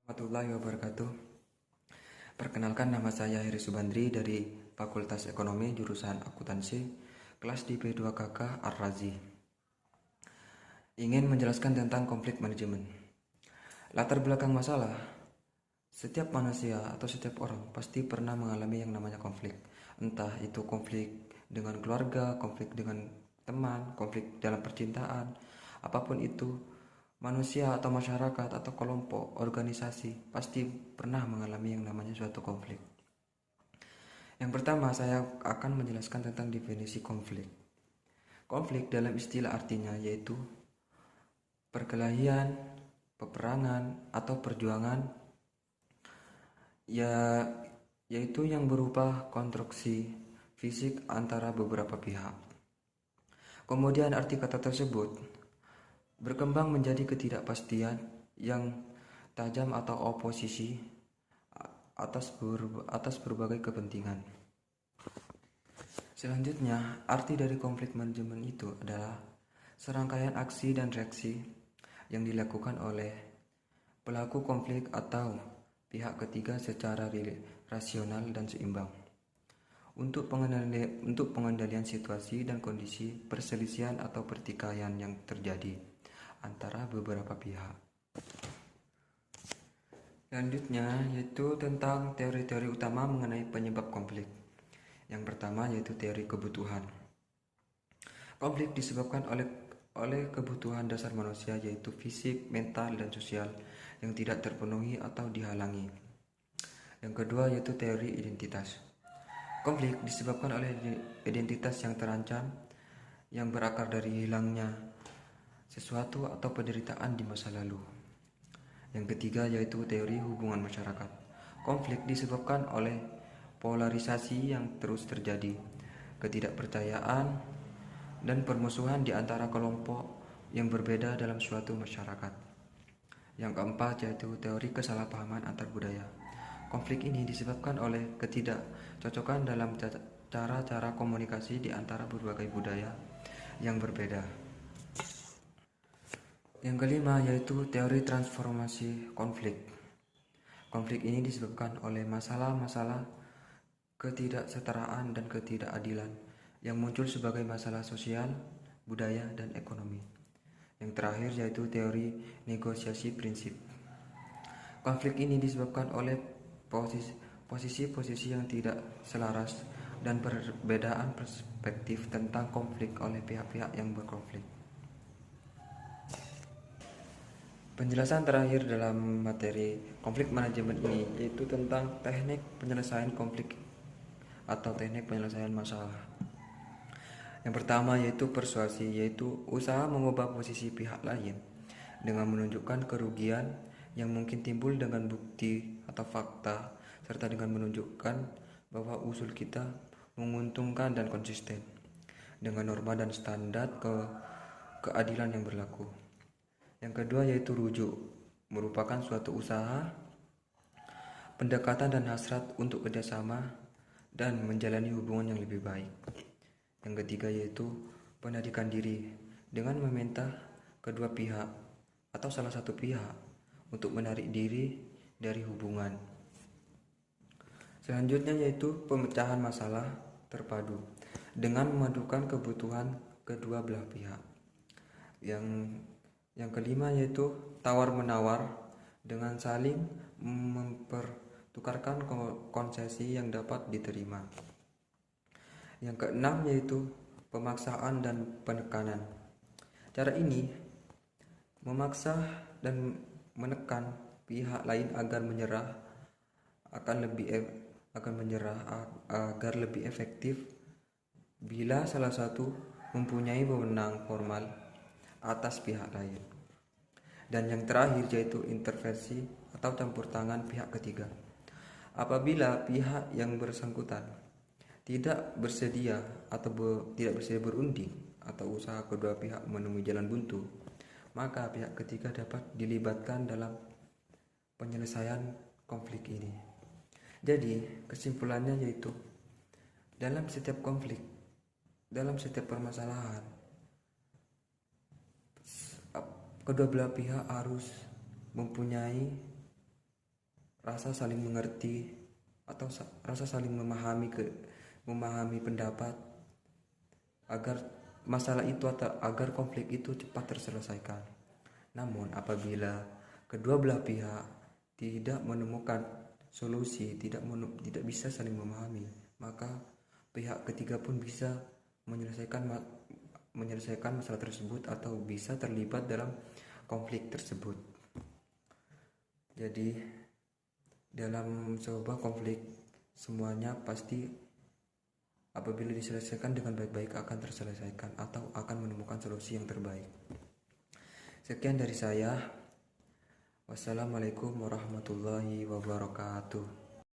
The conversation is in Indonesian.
Warahmatullahi wabarakatuh. Perkenalkan, nama saya Heri Subandri dari Fakultas Ekonomi jurusan Akuntansi, kelas di P2KK Ar-Razi. Ingin menjelaskan tentang konflik manajemen. Latar belakang masalah, setiap manusia atau setiap orang pasti pernah mengalami yang namanya konflik. Entah itu konflik dengan keluarga, konflik dengan teman, konflik dalam percintaan, apapun itu. Manusia atau masyarakat atau kelompok organisasi pasti pernah mengalami yang namanya suatu konflik. Yang pertama, saya akan menjelaskan tentang definisi konflik. Konflik dalam istilah artinya yaitu perkelahian, peperangan atau perjuangan yaitu yang berupa konstruksi fisik antara beberapa pihak. Kemudian arti kata tersebut berkembang menjadi ketidakpastian yang tajam atau oposisi atas berbagai kepentingan. Selanjutnya, arti dari konflik manajemen itu adalah serangkaian aksi dan reaksi yang dilakukan oleh pelaku konflik atau pihak ketiga secara rasional dan seimbang untuk pengendalian situasi dan kondisi perselisihan atau pertikaian yang terjadi antara beberapa pihak. Selanjutnya yaitu tentang teori-teori utama mengenai penyebab konflik. Yang pertama yaitu teori kebutuhan. Konflik disebabkan oleh kebutuhan dasar manusia yaitu fisik, mental, dan sosial yang tidak terpenuhi atau dihalangi. Yang kedua yaitu teori identitas. Konflik disebabkan oleh identitas yang terancam yang berakar dari hilangnya sesuatu atau penderitaan di masa lalu. Yang ketiga yaitu teori hubungan masyarakat. Konflik disebabkan oleh polarisasi yang terus terjadi, ketidakpercayaan dan permusuhan di antara kelompok yang berbeda dalam suatu masyarakat. Yang keempat yaitu teori kesalahpahaman antar budaya. Konflik ini disebabkan oleh ketidakcocokan dalam cara-cara komunikasi di antara berbagai budaya yang berbeda. Yang kelima yaitu teori transformasi konflik. Konflik ini disebabkan oleh masalah-masalah ketidaksetaraan dan ketidakadilan yang muncul sebagai masalah sosial, budaya, dan ekonomi. Yang terakhir yaitu teori negosiasi prinsip. Konflik ini disebabkan oleh posisi-posisi yang tidak selaras dan perbedaan perspektif tentang konflik oleh pihak-pihak yang berkonflik. Penjelasan terakhir dalam materi konflik manajemen ini yaitu tentang teknik penyelesaian konflik atau teknik penyelesaian masalah. Yang pertama yaitu persuasi, yaitu usaha mengubah posisi pihak lain dengan menunjukkan kerugian yang mungkin timbul dengan bukti atau fakta, serta dengan menunjukkan bahwa usul kita menguntungkan dan konsisten dengan norma dan standar keadilan yang berlaku. Yang kedua yaitu rujuk, merupakan suatu usaha, pendekatan dan hasrat untuk kerjasama dan menjalani hubungan yang lebih baik. Yang ketiga yaitu penarikan diri, dengan meminta kedua pihak atau salah satu pihak untuk menarik diri dari hubungan. Selanjutnya yaitu pemecahan masalah terpadu dengan memadukan kebutuhan kedua belah pihak. Yang kelima yaitu tawar-menawar dengan saling mempertukarkan konsesi yang dapat diterima. Yang keenam yaitu pemaksaan dan penekanan. Cara ini memaksa dan menekan pihak lain agar menyerah agar lebih efektif bila salah satu mempunyai wewenang formal atas pihak lain. Dan yang terakhir yaitu intervensi atau campur tangan pihak ketiga. Apabila pihak yang bersangkutan tidak bersedia berunding atau usaha kedua pihak menemui jalan buntu, maka pihak ketiga dapat dilibatkan dalam penyelesaian konflik ini. Jadi kesimpulannya yaitu dalam setiap konflik, dalam setiap permasalahan, kedua belah pihak harus mempunyai rasa saling mengerti atau rasa saling memahami pendapat agar masalah itu atau agar konflik itu cepat terselesaikan. Namun apabila kedua belah pihak tidak menemukan solusi, tidak bisa saling memahami, maka pihak ketiga pun bisa menyelesaikan masalah tersebut atau bisa terlibat dalam konflik tersebut. Jadi dalam sebuah konflik semuanya pasti apabila diselesaikan dengan baik-baik akan terselesaikan atau akan menemukan solusi yang terbaik. Sekian dari saya. Wassalamualaikum warahmatullahi wabarakatuh.